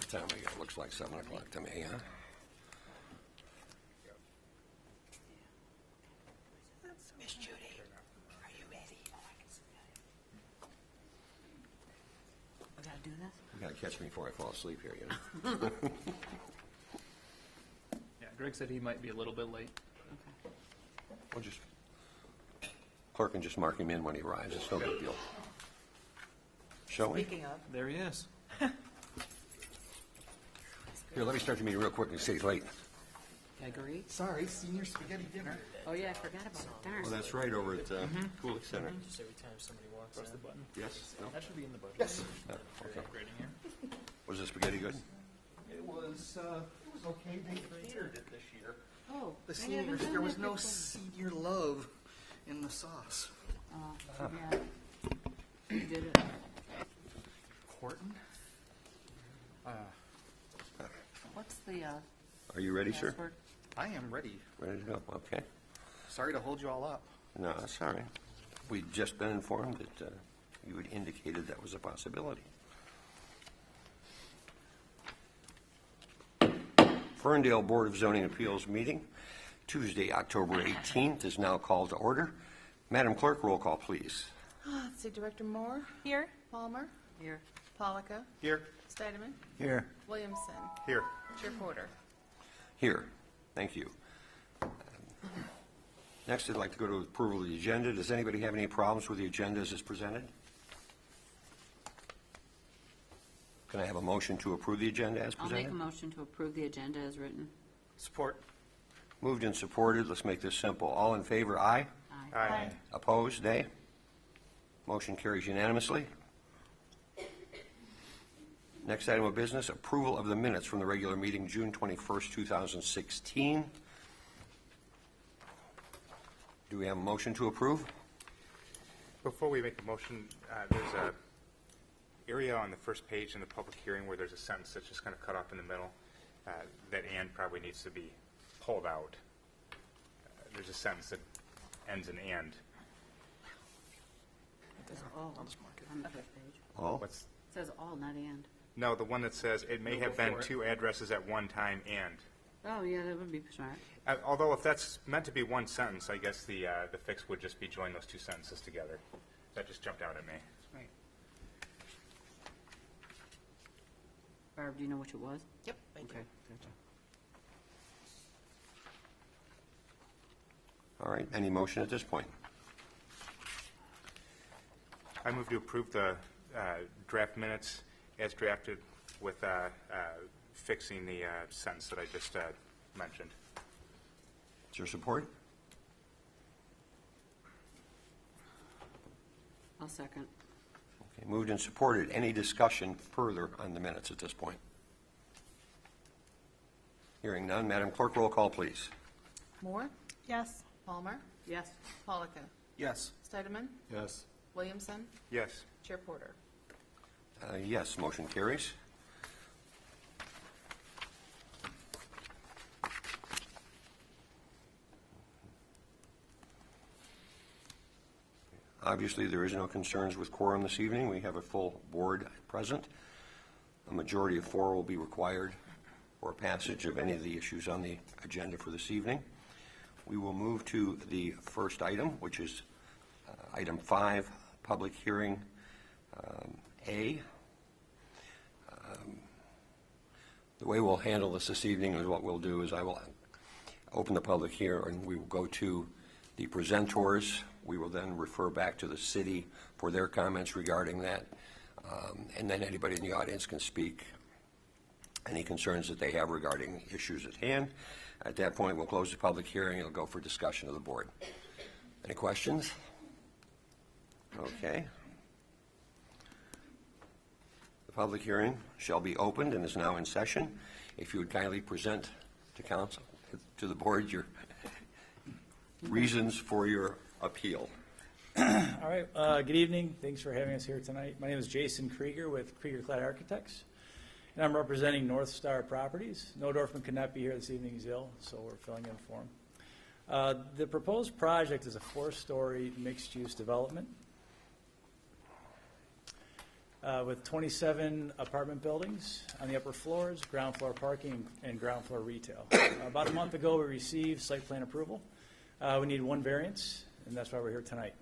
time we got? Looks like 7 o'clock to me, huh? Miss Judy, are you ready? I gotta do this? You gotta catch me before I fall asleep here, you know? Yeah, Greg said he might be a little bit late. Okay. We'll just, clerk can just mark him in when he arrives. It's no big deal. Shall we? Speaking of, There he is. Here, let me start the meeting real quick and say he's late. Gregory. Sorry, senior spaghetti dinner. Oh yeah, I forgot about it. Darn. Well, that's right, over at Kulik Center. Just every time somebody walks Press in. the button. Yes? No? That should be in the budget. Yes. No? For Okay. upgrading here. Was the spaghetti good? It was okay. They catered it this year. Oh, The I haven't seniors, done there was that no before. senior love in the sauce. Oh, yeah. You did it. Horton? What's the Are you ready, sir? password? I am ready. Ready to go? Okay. Sorry to hold you all up. No, that's all right. We'd just been informed that you had indicated that was a possibility. Ferndale Board of Zoning Appeals meeting, Tuesday, October 18th, is now called to order. Madam Clerk, roll call, please. Let's see, Director Moore? Here. Palmer? Here. Pollica? Here. Steidemann? Here. Williamson? Here. Chair Porter? Here. Thank you. Next, I'd like to go to approval of the agenda. Does anybody have any problems with the agenda as it's presented? Can I have a motion to approve the agenda as I'll presented? make a motion to approve the agenda as written. Support. Moved and supported. Let's make this simple. All in favor, aye. Aye. Aye. Opposed, nay. Motion carries unanimously. Next item of business, approval of the minutes from the regular meeting, June 21st, 2016. Do we have a motion to approve? Before we make a motion, there's a area on the first page in the public hearing where there's a sentence that's just kind of cut off in the middle. That "and" probably needs to be pulled out. There's a sentence that ends in "and." It says all on the first page. All? What's It says all, not and. No, the one that says it may Go have been for it. 2 addresses at one time and. Oh, yeah, that would be smart. Although if that's meant to be one sentence, I guess the fix would just be join those 2 sentences together. That just jumped out at me. Right. Barb, do you know which it was? Yep, I do. Okay, gotcha. All right, any motion at this point? I move to approve the draft minutes as drafted with fixing the sentence that I just mentioned. Is there support? I'll second. Okay, moved and supported. Any discussion further on the minutes at this point? Hearing none, Madam Clerk, roll call, please. Moore? Yes. Palmer? Yes. Pollica? Yes. Steidemann? Yes. Williamson? Yes. Chair Porter? Yes, motion carries. Obviously, there is no concerns with quorum this evening. We have a full board present. A majority of 4 will be required for passage of any of the issues on the agenda for this evening. We will move to the first item, which is item 5, public hearing A. The way we'll handle this evening is what we'll do is I will open the public hearing and we will go to the presenters. We will then refer back to the city for their comments regarding that. And then anybody in the audience can speak any concerns that they have regarding issues at hand. At that point, we'll close the public hearing and it'll go for discussion of the board. Any questions? Okay. The public hearing shall be opened and is now in session. If you would kindly present to council, to the board, your reasons for your appeal. All right, good evening. Thanks for having us here tonight. My name is Jason Krieger with Krieger Clad Architects, and I'm representing North Star Properties. No Dorfman could not be here this evening. He's ill, so we're filling in for him. The proposed project is a 4-story mixed-use development. with 27 apartment buildings on the upper floors, ground floor parking, and ground floor retail. About a month ago, we received site plan approval. We need one variance, and that's why we're here tonight.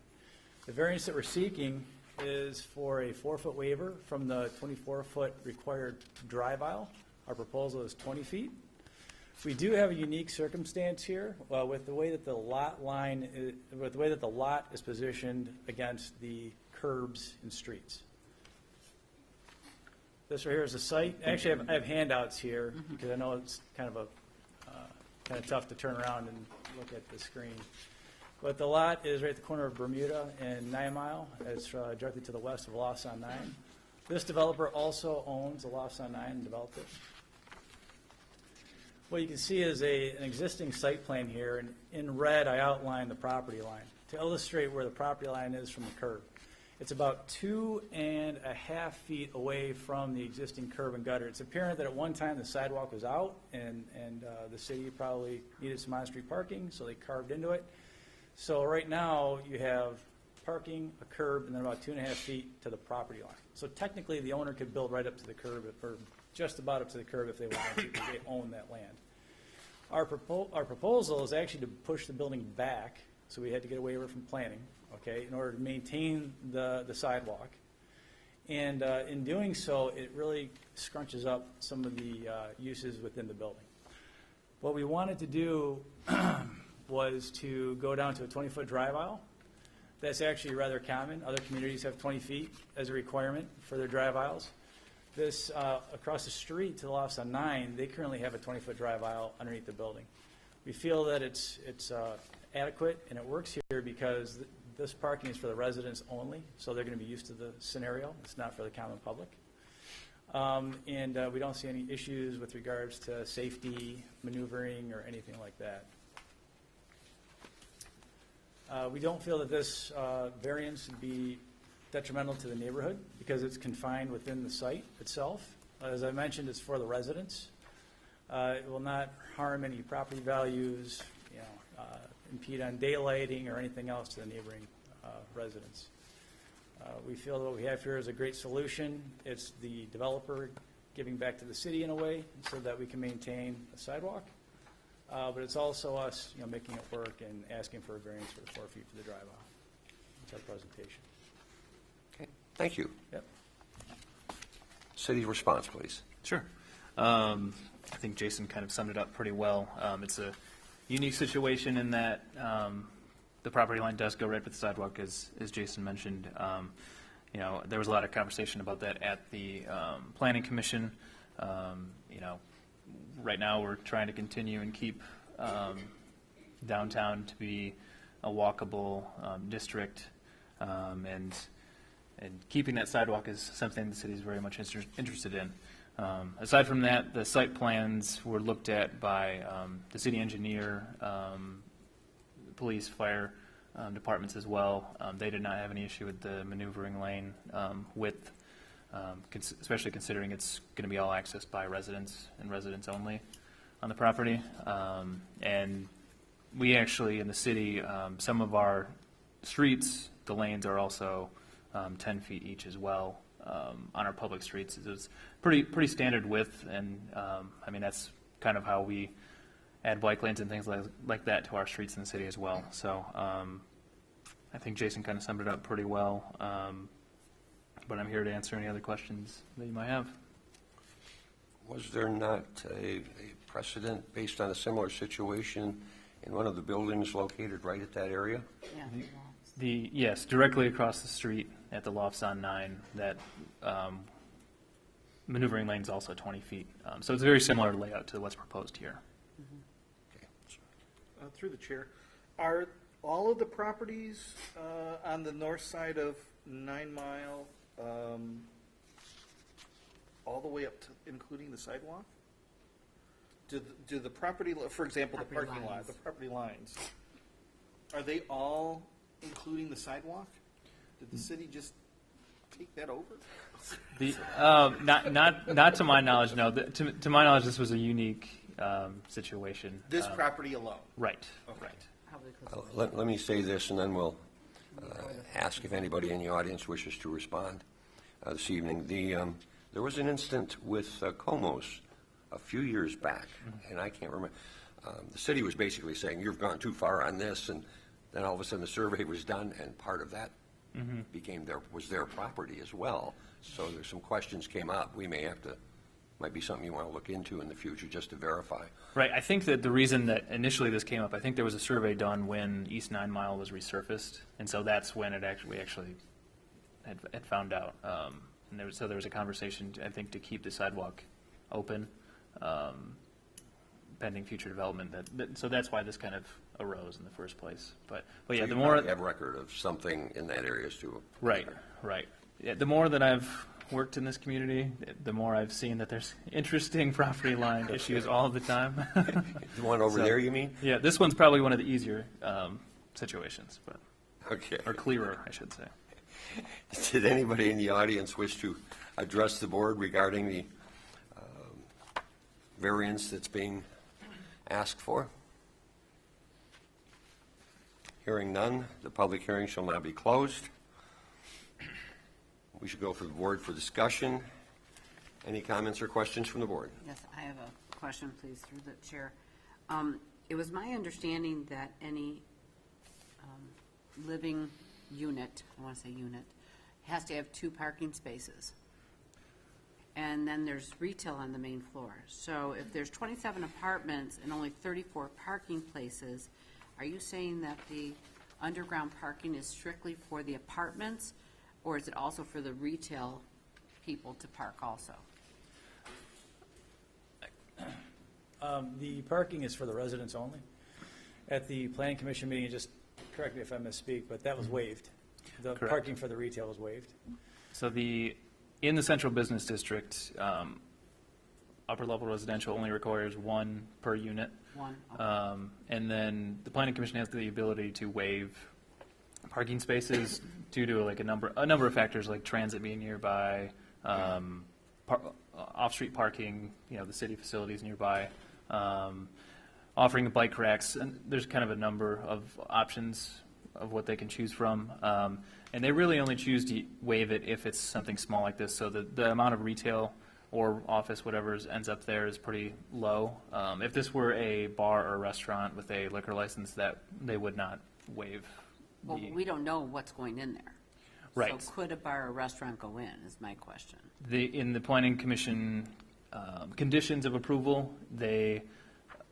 The variance that we're seeking is for a 4-foot waiver from the 24-foot required drive aisle. Our proposal is 20 feet. We do have a unique circumstance here with the way that the lot line, with the way that the lot is positioned against the curbs and streets. This right here is the site. Actually, I have handouts here because I know it's kind of tough to turn around and look at the screen. But the lot is right at the corner of Bermuda and 9 Mile. It's directly to the west of Lost on 9. This developer also owns the Lost on 9 and developed it. What you can see is an existing site plan here, and in red I outlined the property line to illustrate where the property line is from the curb. It's about 2.5 feet away from the existing curb and gutter. It's apparent that at one time the sidewalk was out, and the city probably needed some on-street parking, so they carved into it. So right now you have parking, a curb, and then about 2.5 feet to the property line. So technically the owner could build right up to the curb, or just about up to the curb if they wanted to, because they own that land. Our proposal is actually to push the building back, so we had to get a waiver from planning, okay, in order to maintain the sidewalk. And in doing so, it really scrunches up some of the uses within the building. What we wanted to do was to go down to a 20-foot drive aisle. That's actually rather common. Other communities have 20 feet as a requirement for their drive aisles. This, across the street to the Lofts on 9, they currently have a 20-foot drive aisle underneath the building. We feel that it's adequate and it works here because this parking is for the residents only, so they're going to be used to the scenario. It's not for the common public. And we don't see any issues with regards to safety, maneuvering, or anything like that. We don't feel that this variance would be detrimental to the neighborhood because it's confined within the site itself. As I mentioned, it's for the residents. It will not harm any property values, impede on daylighting or anything else to the neighboring residents. We feel that what we have here is a great solution. It's the developer giving back to the city in a way so that we can maintain a sidewalk. But it's also us, making it work and asking for a variance for the 4 feet for the drive aisle. That's our presentation. Okay, thank you. Yep. City response, please. Sure. I think Jason kind of summed it up pretty well. It's a unique situation in that the property line does go right with the sidewalk, as Jason mentioned. There was a lot of conversation about that at the Planning Commission. Right now we're trying to continue and keep downtown to be a walkable district, and keeping that sidewalk is something the city is very much interested in. Aside from that, the site plans were looked at by the city engineer, police, fire departments as well. They did not have any issue with the maneuvering lane width, especially considering it's going to be all accessed by residents and residents only on the property. And we actually, in the city, some of our streets, the lanes are also 10 feet each as well on our public streets. It's pretty standard width, and that's kind of how we add bike lanes and things like that to our streets in the city as well. So I think Jason kind of summed it up pretty well. But I'm here to answer any other questions that you might have. Was there not a precedent based on a similar situation in one of the buildings located right at that area? Yeah. Yes, directly across the street at the Lofts on 9, that maneuvering lane is also 20 feet. So it's a very similar layout to what's proposed here. Through the chair, are all of the properties on the north side of 9 Mile all the way up to including the sidewalk? Do the property, for example, the Property parking lot, lines. the property lines, are they all including the sidewalk? Did the city just take that over? Not to my knowledge, no. To my knowledge, this was a unique situation. This property alone? Right. Okay. Right. Probably 'cause Let me say this, and then we'll ask if anybody in the audience wishes to respond. this evening. There was an incident with Comos a few years back, and I can't remember. The city was basically saying, you've gone too far on this, and then all of a sudden the survey was done, and part of that was their property as well. So there's some questions came up. We might be something you want to look into in the future just to verify. Right, I think that the reason that initially this came up, I think there was a survey done when East 9 Mile was resurfaced, and so that's when we actually had found out. And there was a conversation, I think, to keep the sidewalk open, pending future development. So that's why this kind of arose in the first place. But yeah, So the you more probably have record of something in that area as to. right. Yeah, the more that I've worked in this community, the more I've seen that there's interesting property line issues all the time. The one over So- there, you mean? Yeah, this one's probably one of the easier situations, but Okay. or clearer, I should say. Did anybody in the audience wish to address the board regarding the variance that's being asked for? Hearing none, the public hearing shall now be closed. We should go for the board for discussion. Any comments or questions from the board? Yes, I have a question, please, through the chair. It was my understanding that any living unit, I want to say unit, has to have 2 parking spaces. And then there's retail on the main floor. So if there's 27 apartments and only 34 parking places, are you saying that the underground parking is strictly for the apartments, or is it also for the retail people to park also? The parking is for the residents only. At the planning commission meeting, just correct me if I misspeak, but that was waived. The Correct. parking for the retail was waived. So in the central business district, upper level residential only requires 1 per unit. 1, okay. And then the planning commission has the ability to waive parking spaces due to like a number of factors, like transit being nearby, off-street parking, the city facilities nearby, offering bike racks, and there's kind of a number of options of what they can choose from. And they really only choose to waive it if it's something small like this. So the amount of retail or office, whatever ends up there, is pretty low. If this were a bar or a restaurant with a liquor license, that they would not waive. Well, we don't know what's going in there. Right. So could a bar or restaurant go in, is my question. In the planning commission conditions of approval, they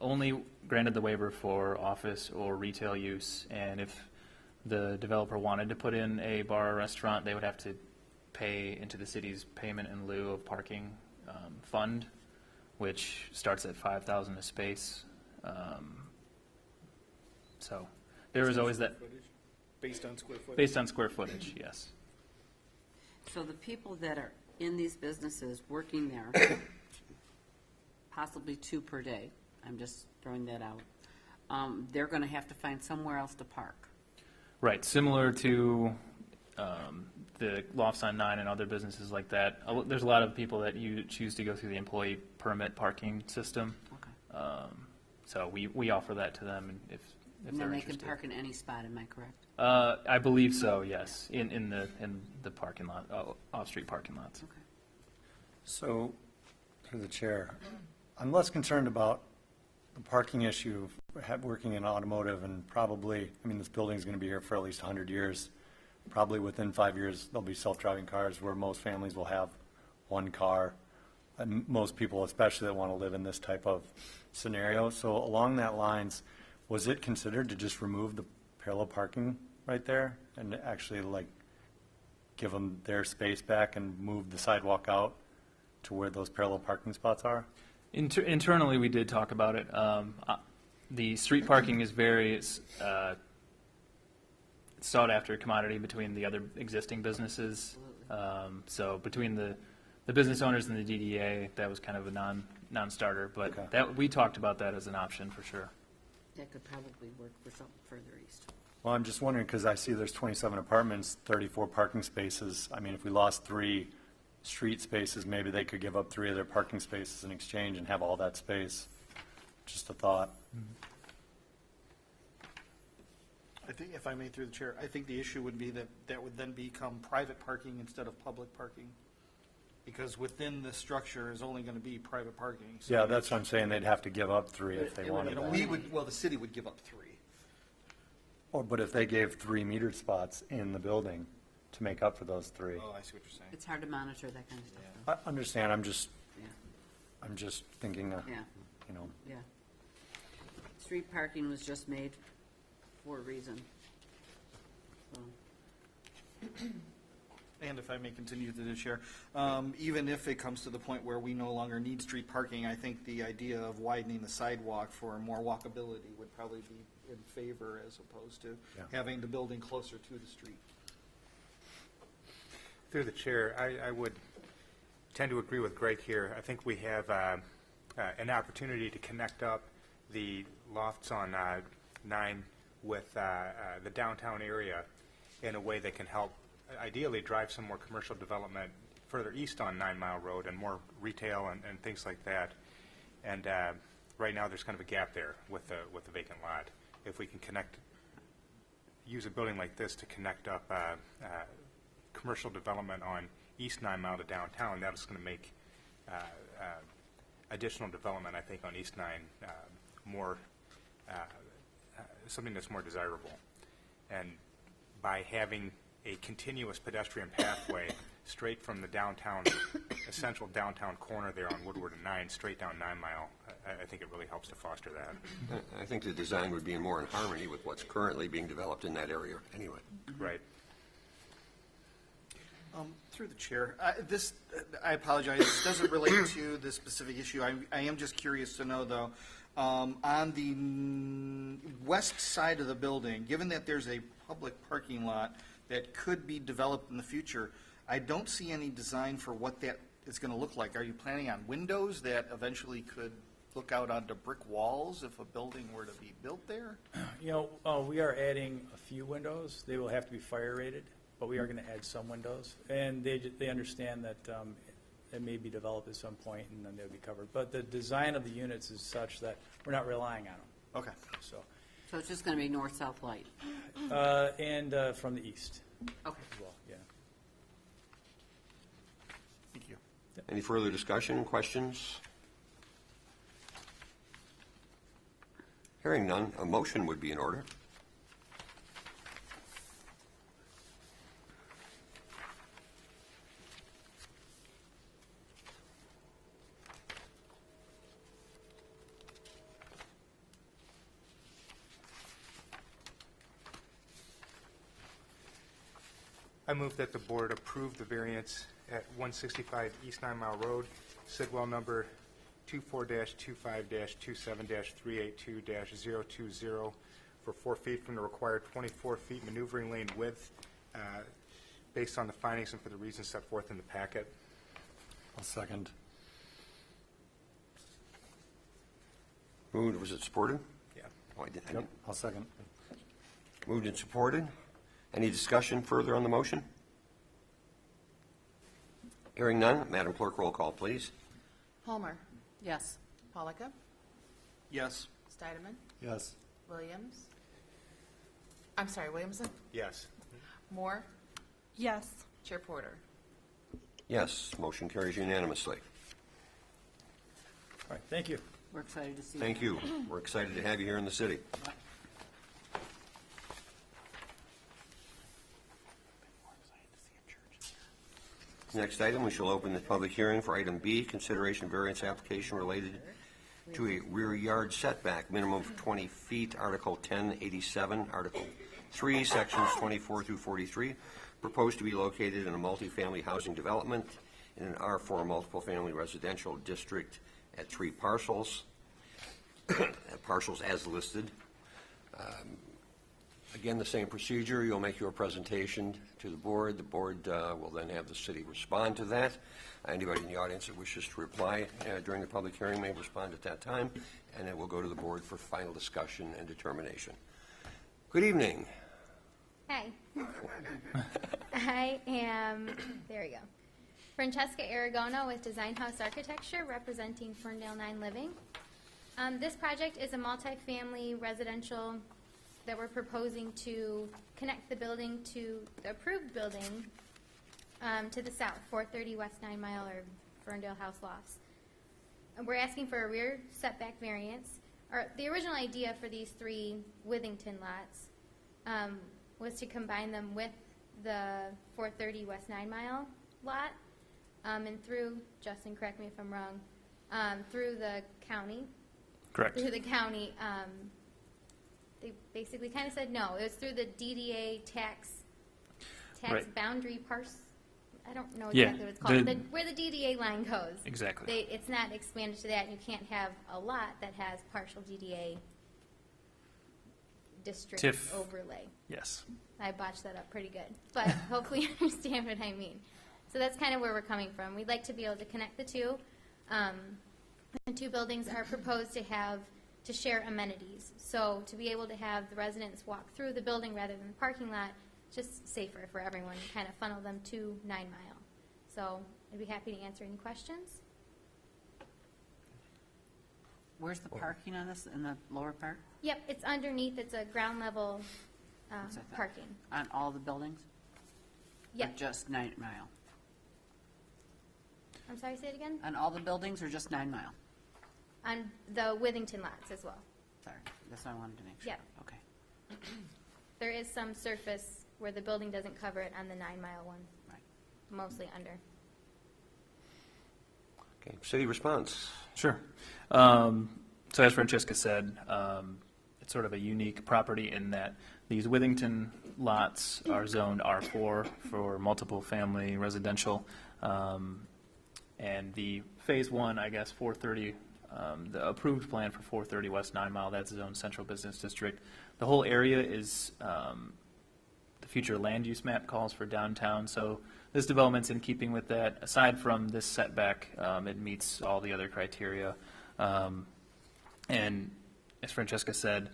only granted the waiver for office or retail use, and if the developer wanted to put in a bar or restaurant, they would have to pay into the city's payment in lieu of parking fund, which starts at $5,000 a space. So there is always that, Based on square footage? based on square footage, yes. So the people that are in these businesses working there, possibly 2 per day, I'm just throwing that out, they're going to have to find somewhere else to park. Right, similar to the lofts on 9 and other businesses like that. There's a lot of people that you choose to go through the employee permit parking system. Okay. So we offer that to them, and if And they're then they can interested. park in any spot, am I correct? I believe so, yes, in the parking lot, off-street parking lots. Okay. So, through the chair, I'm less concerned about the parking issue of working in automotive, and probably, this building's going to be here for at least 100 years. Probably within 5 years, there'll be self-driving cars where most families will have 1 car, and most people, especially that want to live in this type of scenario. So along that lines, was it considered to just remove the parallel parking right there and actually give them their space back and move the sidewalk out to where those parallel parking spots are? Internally, we did talk about it. The street parking is very sought after commodity between the other existing businesses. So between the business owners and the DDA, that was kind of a non-starter. But Okay. we talked about that as an option for sure. That could probably work for something further east. Well, I'm just wondering, because I see there's 27 apartments, 34 parking spaces. If we lost 3 street spaces, maybe they could give up 3 of their parking spaces in exchange and have all that space. Just a thought. I think, if I may through the chair, I think the issue would be that would then become private parking instead of public parking. Because within the structure is only going to be private parking. So Yeah, that's what I'm saying, they'd have to give up 3 if they wanted that. we would, well, the city would give up 3. But if they gave 3 metered spots in the building to make up for those 3. Oh, I see what you're saying. It's hard to monitor that kind of stuff, though. I understand, I'm just Yeah, thinking, yeah, you know, yeah. Street parking was just made for a reason. So, And if I may continue to the chair, even if it comes to the point where we no longer need street parking, I think the idea of widening the sidewalk for more walkability would probably be in favor as opposed to Yeah. having the building closer to the street. Through the chair, I would tend to agree with Greg here. I think we have an opportunity to connect up the lofts on 9 with the downtown area in a way that can help ideally drive some more commercial development further east on 9 Mile Road and more retail and things like that. And right now, there's kind of a gap there with the vacant lot. If we can use a building like this to connect up commercial development on East 9 Mile to downtown, that's going to make additional development, I think, on East 9 more something that's more desirable. And by having a continuous pedestrian pathway straight from the downtown, essential downtown corner there on Woodward and 9, straight down 9 Mile, I think it really helps to foster that. I think the design would be more in harmony with what's currently being developed in that area anyway. Right. Through the chair, I apologize, this doesn't relate to this specific issue. I am just curious to know, though, on the west side of the building, given that there's a public parking lot that could be developed in the future, I don't see any design for what that is going to look like. Are you planning on windows that eventually could look out onto brick walls if a building were to be built there? You know, we are adding a few windows. They will have to be fire rated, but we are going to add some windows. And they understand that it may be developed at some point and then they'll be covered. But the design of the units is such that we're not relying on them. Okay. So, so it's just going to be north-south light? and from the east Okay. as well, yeah. Thank you. Any further discussion, questions? Hearing none, a motion would be in order. I move that the board approve the variance at 165 East 9 Mile Road, Sidwell number 24-25-27-382-020 for 4 feet from the required 24 feet maneuvering lane width, based on the findings and for the reasons set forth in the packet. I'll second. Moved, was it supported? Yeah. Oh, I didn't. Yep, I'll second. Moved and supported. Any discussion further on the motion? Hearing none, Madam Clerk, roll call, please. Palmer, Yes. Polika, Yes. Steidemann, Yes. Williams. I'm sorry, Williamson, Yes. Moore, Yes. Chair Porter. Yes, motion carries unanimously. All right, thank you. We're excited to see Thank you. We're excited to have you here in the city. Next item, we shall open the public hearing for item B, consideration variance application related to a rear yard setback, minimum of 20 feet, Article 1087, Article 3, Sections 24 through 43, proposed to be located in a multifamily housing development in an R4 multiple family residential district at 3 parcels, parcels as listed. Again, the same procedure. You'll make your presentation to the board. The board will then have the city respond to that. Anybody in the audience that wishes to reply during the public hearing may respond at that time, and it will go to the board for final discussion and determination. Good evening. Hi. I am, there we go, Francesca Aragona with Design House Architecture, representing Ferndale 9 Living. This project is a multifamily residential that we're proposing to connect the building to the approved building to the south, 430 West 9 Mile or Ferndale House Lofts. And we're asking for a rear setback variance. The original idea for these 3 Withington lots was to combine them with the 430 West 9 Mile lot, and through, Justin, correct me if I'm wrong, through the county. Correct. Through the county, they basically kind of said no. It was through the DDA tax Right. boundary parse. I don't know Yeah, exactly what it's called. the- Where the DDA line goes. Exactly. It's not expanded to that, and you can't have a lot that has partial DDA district TIF. overlay. Yes. I botched that up pretty good, but hopefully you understand what I mean. So that's kind of where we're coming from. We'd like to be able to connect the two. The 2 buildings are proposed to share amenities. So to be able to have the residents walk through the building rather than the parking lot, just safer for everyone, and kind of funnel them to 9 Mile. So I'd be happy to answer any questions. Where's the parking on this, in the lower part? Yep, it's underneath. It's a ground level What's that? parking. On all the buildings? Or Yep. just 9 Mile? I'm sorry, say it again? On all the buildings or just 9 Mile? On the Withington lots as well. Sorry, that's what I wanted to make sure. Yep. Okay. There is some surface where the building doesn't cover it on the 9 Mile one, Right. mostly under. Okay, city response. Sure. So as Francesca said, it's sort of a unique property in that these Withington lots are zoned R4 for multiple family residential. And the Phase 1, I guess, 430, the approved plan for 430 West 9 Mile, that's zoned Central Business District. The whole area is, the future land use map calls for downtown, so this development's in keeping with that. Aside from this setback, it meets all the other criteria. And as Francesca said,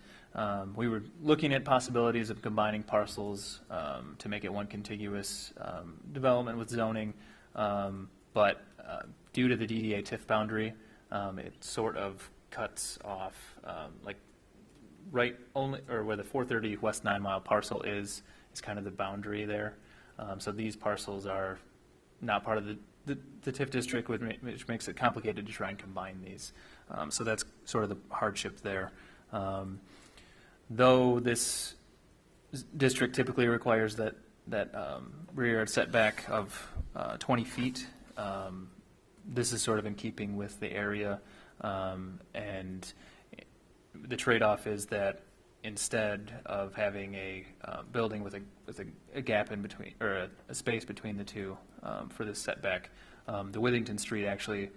we were looking at possibilities of combining parcels to make it one contiguous development with zoning, but due to the DDA TIF boundary, it sort of cuts off, like right only, or where the 430 West 9 Mile parcel is kind of the boundary there. So these parcels are not part of the TIF district, which makes it complicated to try and combine these. So that's sort of the hardship there. Though this district typically requires that rear yard setback of 20 feet, this is sort of in keeping with the area, and the trade-off is that instead of having a building with a gap in between, or a space between the two for this setback, the Withington Street actually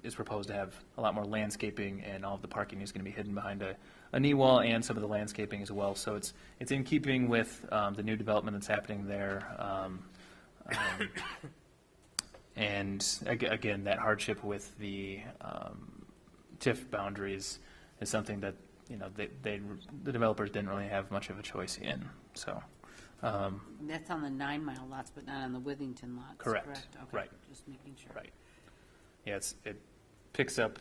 is proposed to have a lot more landscaping, and all of the parking is going to be hidden behind a knee wall and some of the landscaping as well. So it's in keeping with the new development that's happening there. And again, that hardship with the TIF boundaries is something that, you know, the developers didn't really have much of a choice in. So That's on the 9 Mile lots, but not on the Withington lots, Correct. correct? Okay, Right. just making sure. right, yeah, it picks up.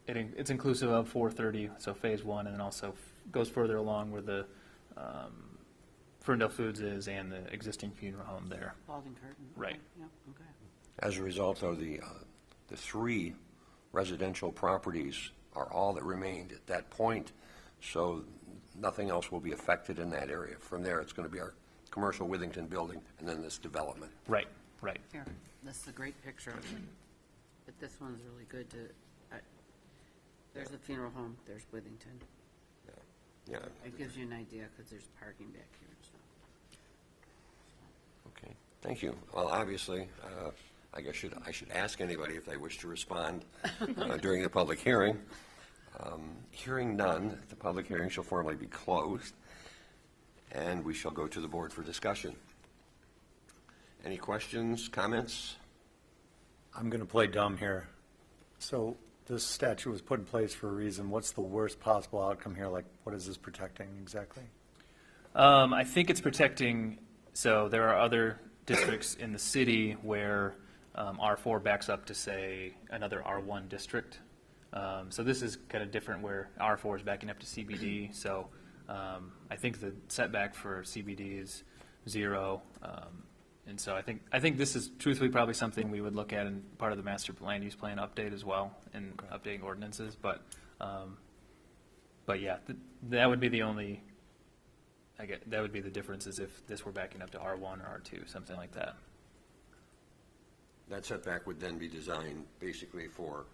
It's inclusive of 430, so Phase 1, and then also goes further along where the Ferndale Foods is and the existing funeral home there. Balding curtain. Right. Okay, yep, okay. As a result, though, the 3 residential properties are all that remained at that point, so nothing else will be affected in that area. From there, it's going to be our commercial Withington building and then this development. Right, right. Here, this is a great picture, but this one's really good to, there's the funeral home, there's Withington. Yeah, It gives you an idea, because there's parking back here and stuff. okay. Thank you. Well, obviously, I guess I should ask anybody if they wish to respond during the public hearing. Hearing none, the public hearing shall formally be closed, and we shall go to the board for discussion. Any questions, comments? I'm going to play dumb here. So this statute was put in place for a reason. What's the worst possible outcome here? Like, what is this protecting exactly? I think it's protecting, so there are other districts in the city where R4 backs up to, say, another R1 district. So this is kind of different where R4 is backing up to CBD. So I think the setback for CBD is 0. And so I think this is truthfully probably something we would look at in part of the master land use plan update as well, and updating ordinances, but yeah, that would be the only, that would be the difference, is if this were backing up to R1 or R2, something like that. That setback would then be designed basically for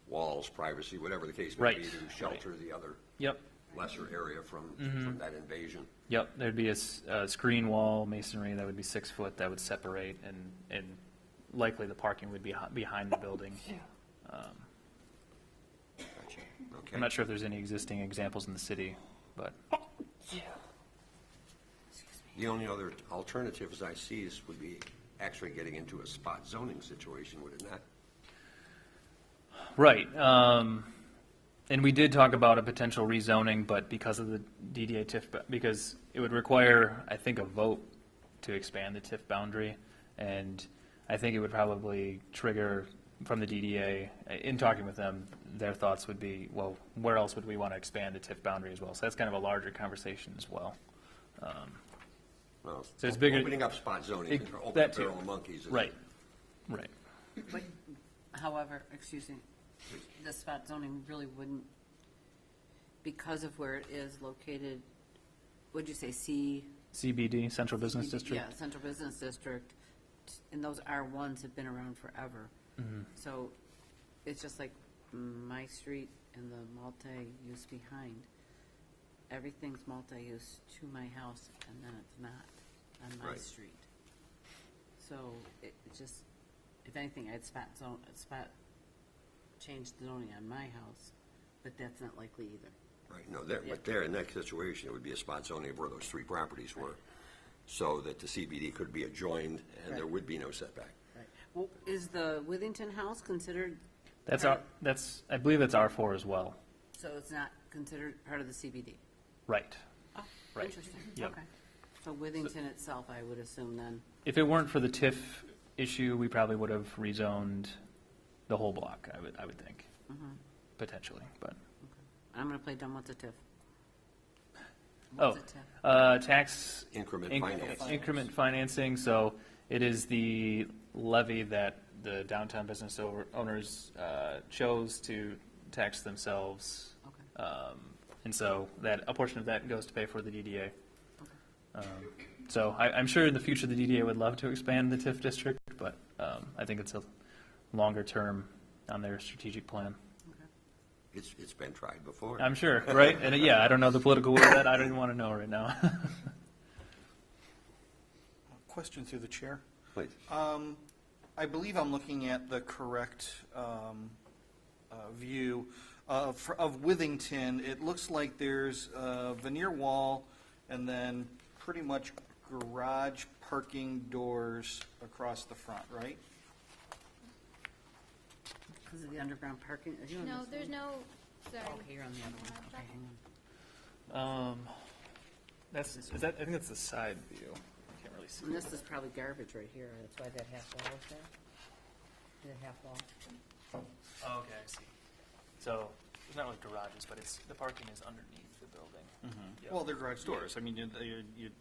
walls, privacy, whatever the case may Right. be, to shelter the other Yep. lesser area from that invasion. Yep, there'd be a screen wall masonry that would be 6 foot that would separate, and likely the parking would be behind the building. Gotcha. Okay. I'm not sure if there's any existing examples in the city, but The only other alternatives I see would be actually getting into a spot zoning situation, would it not? right. And we did talk about a potential rezoning, but because of the DDA TIF, because it would require, I think, a vote to expand the TIF boundary, and I think it would probably trigger from the DDA, in talking with them, their thoughts would be, well, where else would we want to expand the TIF boundary as well? So that's kind of a larger conversation as well. Well, So it's bigger- opening up spot zoning, It- or open that too. barrel of monkeys. Right, right. But, however, excuse me, the spot zoning really wouldn't, because of where it is located, would you say CBD, Central Business District? Yeah, Central Business District, and those R1s have been around forever. So it's just like my street and the multi-use behind. Everything's multi-use to my house, and then it's not on my Right. street. So it just, if anything, I'd change the zoning on my house, but that's not likely either. Right, no, but there, in that situation, it would be a spot zoning of where those three properties were, so that the CBD could be adjoined, and there Right. would be no setback. Right. Well, is the Withington house considered, I believe that's R4 as well. so it's not considered part of the CBD? Right. Oh, Right. interesting. Yep. Okay. So Withington itself, I would assume then. If it weren't for the TIF issue, we probably would have rezoned the whole block, I would think, potentially, but. I'm going to play dumb. What's a TIF? Oh, What's a TIF? tax. Increment inc- financing. Increment financing, so it is the levy that the downtown business owners chose to tax themselves. Okay. And so a portion of that goes to pay for the DDA. So I'm sure in the future the DDA would love to expand the TIF district, but I think it's a longer term on their strategic plan. It's been tried before. I'm sure, right? And yeah, I don't know the political will of that. I don't even want to know right now. Question through the chair. Please. I believe I'm looking at the correct view of Withington. It looks like there's a veneer wall and then pretty much garage parking doors across the front, right? Because of the underground parking? Are you on No, this there's one? no, sorry. Okay, you're on the other one. Okay, hang on. I think that's the side view. I can't really see. And this is probably garbage right here. That's why that half wall is there. That half wall. Oh, okay, I see. So it's not like garages, but the parking is underneath the building. Yep. Well, they're garage doors. I mean,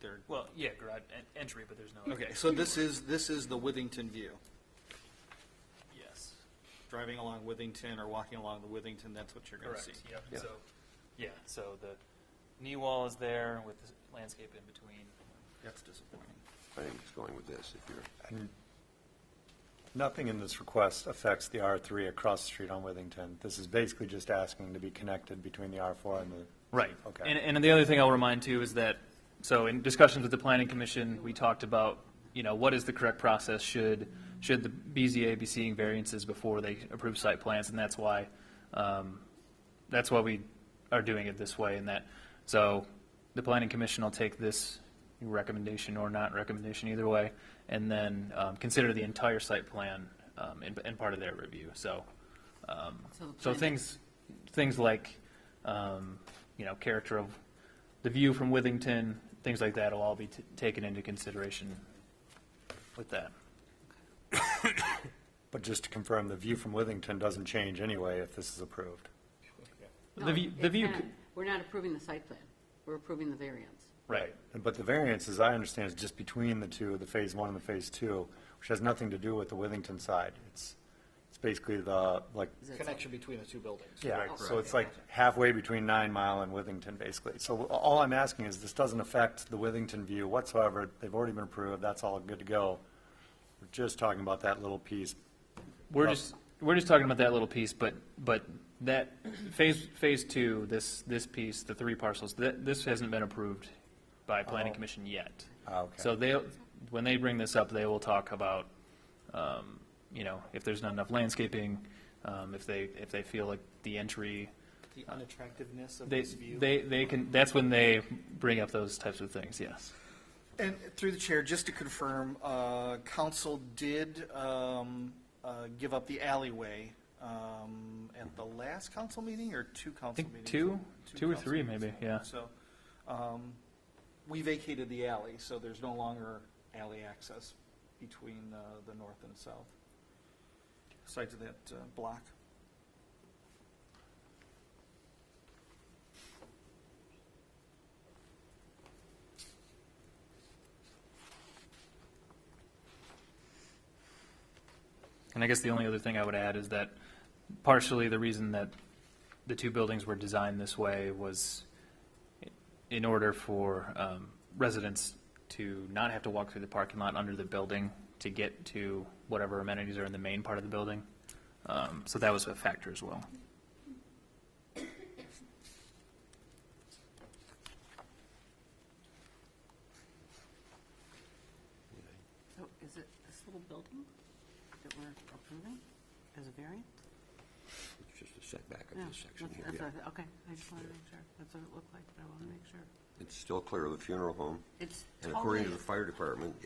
they're. Well, yeah, garage entry, but there's no. Okay, so this is the Withington view. Yes. Driving along Withington or walking along the Withington, that's what you're going to see. Correct. Yep. Yeah. So the knee wall is there with the landscape in between. That's disappointing. I think it's going with this, if you're, And nothing in this request affects the R3 across the street on Withington. This is basically just asking to be connected between the R4 and the. Right. Okay. And the other thing I'll remind too is that, so in discussions with the planning commission, we talked about, what is the correct process? Should the BZA be seeing variances before they approve site plans? And that's why we are doing it this way. And that, so the planning commission will take this recommendation or not recommendation either way, and then consider the entire site plan in part of their review. So things like character of the view from Withington, things like that will all be taken into consideration with that. But just to confirm, the view from Withington doesn't change anyway if this is approved. No, The view it's the view not. could- We're not approving the site plan. We're approving the variance. Right. But the variance, as I understand, is just between the two, the Phase 1 and the Phase 2, which has nothing to do with the Withington side. It's basically the, like, Connection between the two buildings. yeah, Right. so it's like halfway between 9 Mile and Withington, basically. So all I'm asking is, this doesn't affect the Withington view whatsoever. They've already been approved, that's all good to go. We're just talking about that little piece. We're just talking about that little piece, but that phase 2, this piece, the 3 parcels, this hasn't been approved by Planning Commission yet. Okay. So when they bring this up, they will talk about, if there's not enough landscaping, if they feel like the entry, The unattractiveness of they this view. they can. That's when they bring up those types of things. Yes. And through the chair, just to confirm, council did give up the alleyway at the last council meeting, or 2 I council think meetings? two or council 3 meetings. maybe. Yeah. So we vacated the alley, so there's no longer alley access between the north and south sides of that block. And I guess the only other thing I would add is that partially the reason that the 2 buildings were designed this way was in order for residents to not have to walk through the parking lot under the building to get to whatever amenities are in the main part of the building. So that was a factor as well. So is it this little building that we're approving as a variant? It's just a setback of Yeah, this section here. that's yeah. what okay, I just wanted to make sure. That's what it looked like, but I want to make sure. It's still clear of the funeral home. It's And according to totally- the fire department,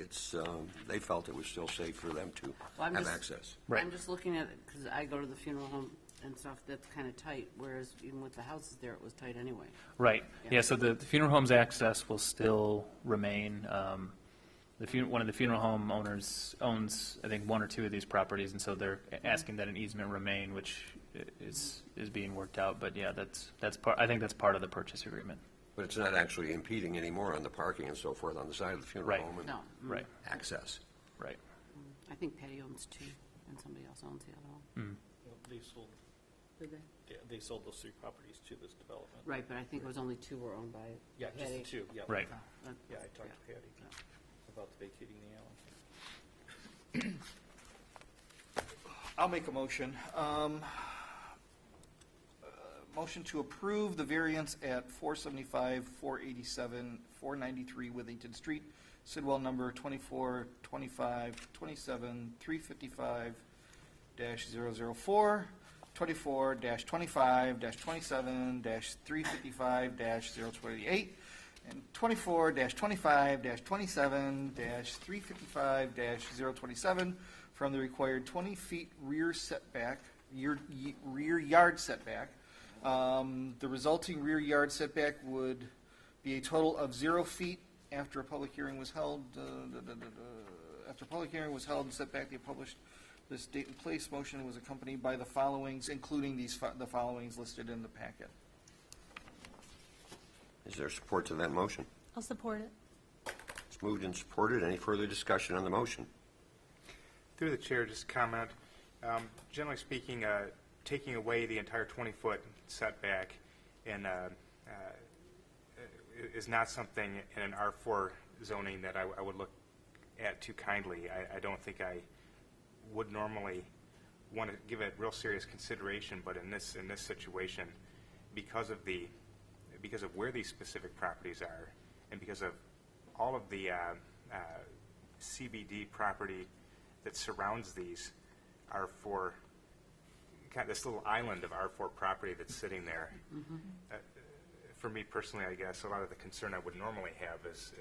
they felt it was still safe for them to Well, I'm have just- access. Right. I'm just looking at it, because I go to the funeral home and stuff, that's kind of tight, whereas even with the houses there, it was tight anyway. Right. Yeah. Yeah, so the funeral home's access will still remain. One of the funeral home owners owns, I think, 1 or 2 of these properties, and so they're asking that an easement remain, which is being worked out. But yeah, that's part. I think that's part of the purchase agreement. But it's not actually impeding anymore on the parking and so forth on the side of the funeral Right. home and No. Right. access. Right. I think Petty owns 2, and somebody else owns the other one. They sold, Did they? they sold those 3 properties to this development. Right, but I think it was only 2 were owned by Yeah, just the Petty. 2, yeah. Right. Yeah, I talked to Patty Yeah. about vacating the alley. I'll make a motion. Motion to approve the variance at 475, 487, 493 Withington Street, Sidwell number 2425 27 355-004, 24-25-27-355-028, and 24-25-27-355-027 from the required 20 feet rear setback, rear yard setback. The resulting rear yard setback would be a total of 0 feet after a public hearing was held. After a public hearing was held and setback, they published this date and place motion was accompanied by the followings, including the followings listed in the packet. Is there support to that motion? I'll support it. It's moved and supported. Any further discussion on the motion? Through the chair, just comment. Generally speaking, taking away the entire 20-foot setback is not something in an R4 zoning that I would look at too kindly. I don't think I would normally want to give it real serious consideration, but in this situation, because of where these specific properties are, and because of all of the CBD property that surrounds these R4, kind of this little island of R4 property that's sitting there. For me personally, I guess a lot of the concern I would normally have is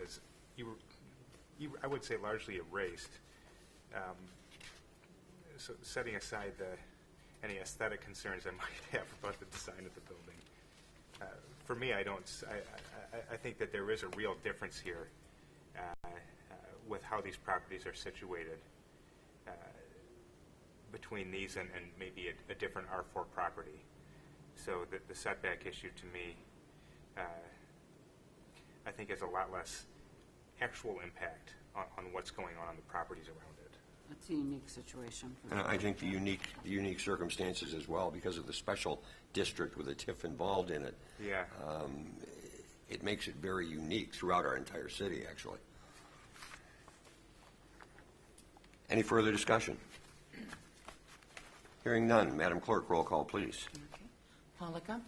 I would say largely erased. So setting aside any aesthetic concerns I might have about the design of the building, for me, I think that there is a real difference here with how these properties are situated between these and maybe a different R4 property. So the setback issue to me, I think has a lot less actual impact on what's going on the properties around it. It's a unique situation. for And I think the unique circumstances as well, because of the special district with a TIF involved in it, Yeah. it makes it very unique throughout our entire city, actually. Any further discussion? Hearing none. Madam Clerk, roll call, please. Okay. Polika,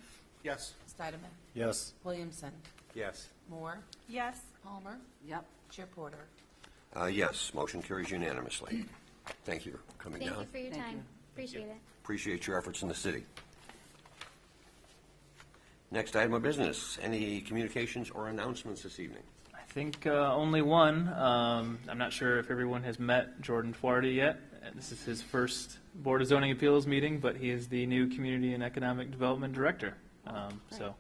Yes. Steidemann, Yes. Williamson, Yes. Moore, Yes. Palmer, Yep. Chair Porter. Yes, motion carries unanimously. Thank you for coming Thank down. you for your Thank time. you. Appreciate it. Appreciate your efforts in the city. Next item of business, any communications or announcements this evening? I think only one. I'm not sure if everyone has met Jordan Flaherty yet. This is his first Board of Zoning Appeals meeting, but he is the new Community and Economic Development Director. So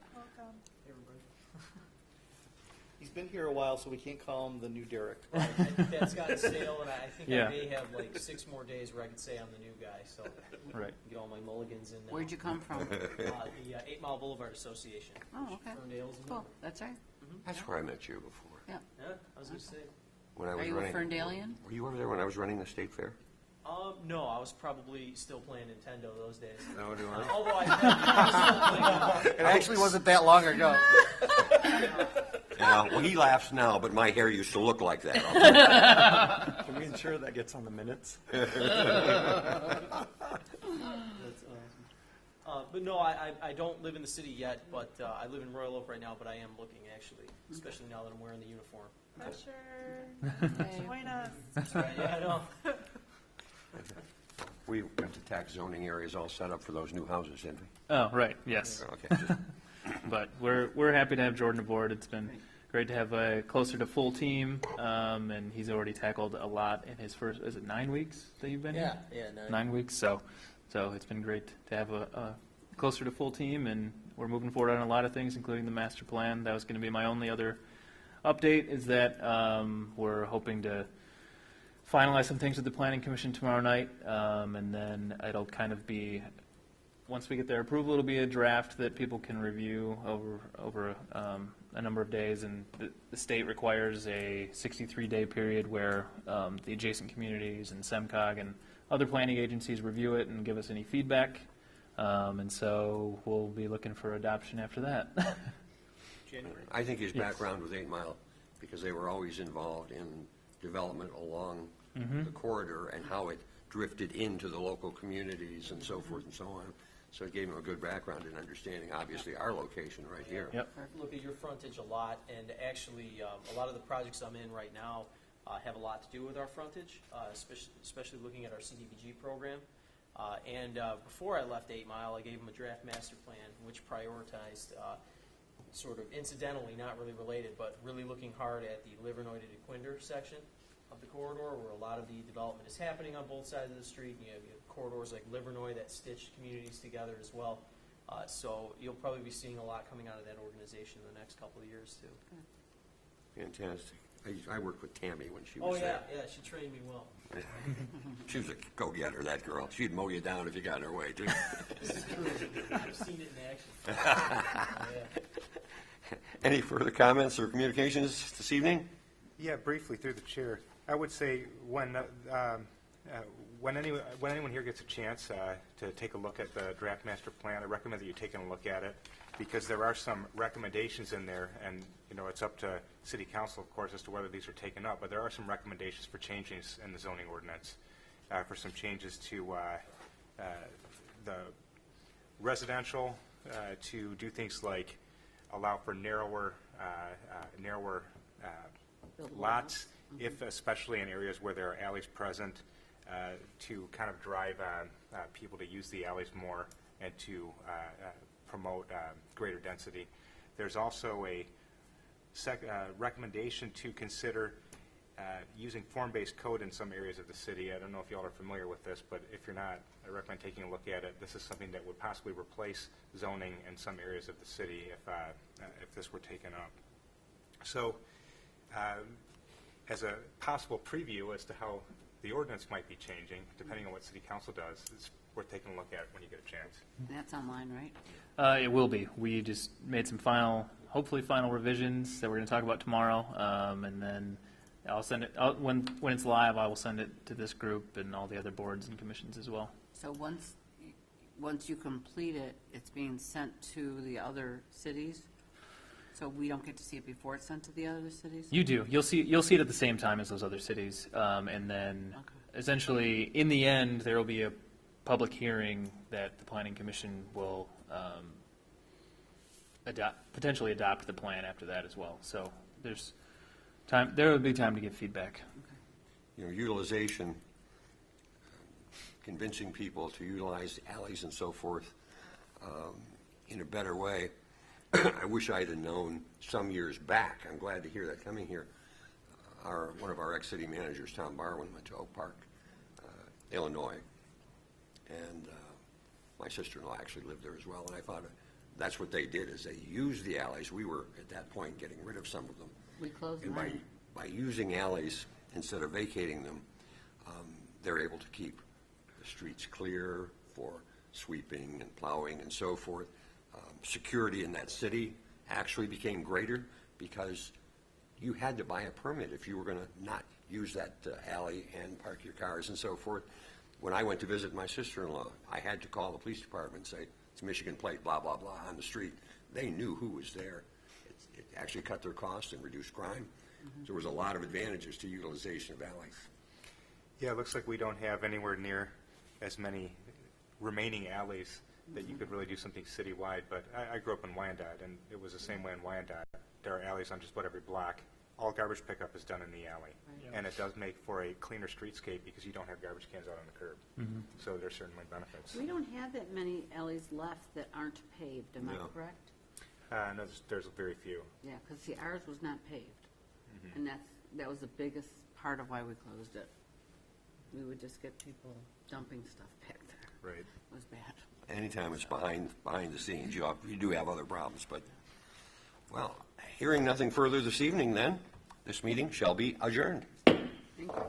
He's been here a while, so we can't call him the new Derek. I think that's gotten stale, and I think Yeah. I may have like 6 more days where I can say I'm the new guy, so right. get all my mulligans in now. Where'd you come from? The 8 Mile Boulevard Association. Oh, okay. Ferndale's. Cool, that's right. That's where I met you before. Yeah. Yeah, I was going to say. When I Are was you a running. Ferndalian? Were you over there when I was running the state fair? No, I was probably still playing Nintendo those days. No, do I? Although I It actually wasn't that long ago. Yeah, well, he laughs now, but my hair used to look like that. I'll tell you. Can we ensure that gets on the minutes? That's awesome. But no, I don't live in the city yet, but I live in Royal Oak right now, but I am looking actually, especially now that I'm wearing the uniform. Pressure. Join us. That's right, yeah, I know. We've got the tax zoning areas all set up for those new houses, didn't we? Oh, right. Yes. Okay, just But we're happy to have Jordan aboard. It's been great to have a closer to full team, and he's already tackled a lot in his first. Is it 9 weeks that you've been here? Yeah, 9 weeks. So it's been great to have a closer to full team, and we're moving forward on a lot of things, including the master plan. That was going to be my only other update. Is that we're hoping to finalize some things with the Planning Commission tomorrow night, and then it'll kind of be. Once we get their approval, it'll be a draft that people can review over a number of days, and the state requires a 63-day period where the adjacent communities and SEMCOG and other planning agencies review it and give us any feedback, and so we'll be looking for adoption after that. January. I think his background with 8 Mile, because they were always involved in development along the corridor and how it drifted into the local communities and so forth and so on. So it gave him a good background in understanding, obviously, our location right here. Yep. Look at your frontage a lot, and actually, a lot of the projects I'm in right now have a lot to do with our frontage, especially looking at our CDBG program. Before I left 8 Mile, I gave them a draft master plan, which prioritized, sort of incidentally, not really related, but really looking hard at the Livernois to DeQuinder section of the corridor, where a lot of the development is happening on both sides of the street. You have corridors like Livernois that stitch communities together as well. So you'll probably be seeing a lot coming out of that organization in the next couple of years too. Fantastic. I worked with Tammy when she Oh was yeah, there. yeah, she trained me well. She was a go-getter, that girl. She'd mow you down if you got in her way, too. This is true. I've seen it in action. Yeah. Any further comments or communications this evening? Yeah, briefly through the chair. I would say when anyone here gets a chance to take a look at the draft master plan, I recommend that you take a look at it, because there are some recommendations in there, and it's up to City Council, of course, as to whether these are taken up. But there are some recommendations for changes in the zoning ordinance, for some changes to the residential, to do things like allow for narrower lots, if especially in areas where there are alleys present, to kind of drive people to use the alleys more and to promote greater density. There's also a recommendation to consider using form-based code in some areas of the city. I don't know if you all are familiar with this, but if you're not, I recommend taking a look at it. This is something that would possibly replace zoning in some areas of the city if this were taken up. So as a possible preview as to how the ordinance might be changing, depending on what city council does. It's worth taking a look at when you get a chance. That's online, right? It will be. We just made some hopefully final revisions that we're going to talk about tomorrow, and then I'll send it, when it's live, I will send it to this group and all the other boards and commissions as well. So once you complete it, it's being sent to the other cities? So we don't get to see it before it's sent to the other cities? You do. You'll see it at the same time as those other cities, and then essentially, in the end, there will be a public hearing that the Planning Commission will potentially adopt the plan after that as well. So there's time. There will be time to give feedback. You know, utilization, convincing people to utilize alleys and so forth in a better way. I wish I had known some years back. I'm glad to hear that coming here. One of our ex-city managers, Tom Barwin, went to Oak Park, Illinois, and my sister-in-law actually lived there as well. And I thought that's what they did, is they used the alleys. We were at that point getting rid of some of them. We closed And mine. by using alleys instead of vacating them, they're able to keep the streets clear for sweeping and plowing and so forth. Security in that city actually became greater because you had to buy a permit if you were going to not use that alley and park your cars and so forth. When I went to visit my sister-in-law, I had to call the police department and say, it's Michigan plate, blah, blah, blah, on the street. They knew who was there. It actually cut their costs and reduced crime. So there was a lot of advantages to utilization of alleys. Yeah, it looks like we don't have anywhere near as many remaining alleys that you could really do something citywide, but I grew up in Wyandotte, and it was the same way in Wyandotte. There are alleys on just about every block. All garbage pickup is done in the alley, and it does make for a cleaner streetscape because you don't have garbage cans out on the curb. So there's certainly benefits. We don't have that many alleys left that aren't paved, am I No. correct? No, there's very few. Yeah, because see, ours was not paved. And that was the biggest part of why we closed it. We would just get people dumping stuff back there. Right. It was bad. Anytime it's behind the scenes, you do have other problems. But, well, hearing nothing further this evening then, this meeting shall be adjourned. Thank you.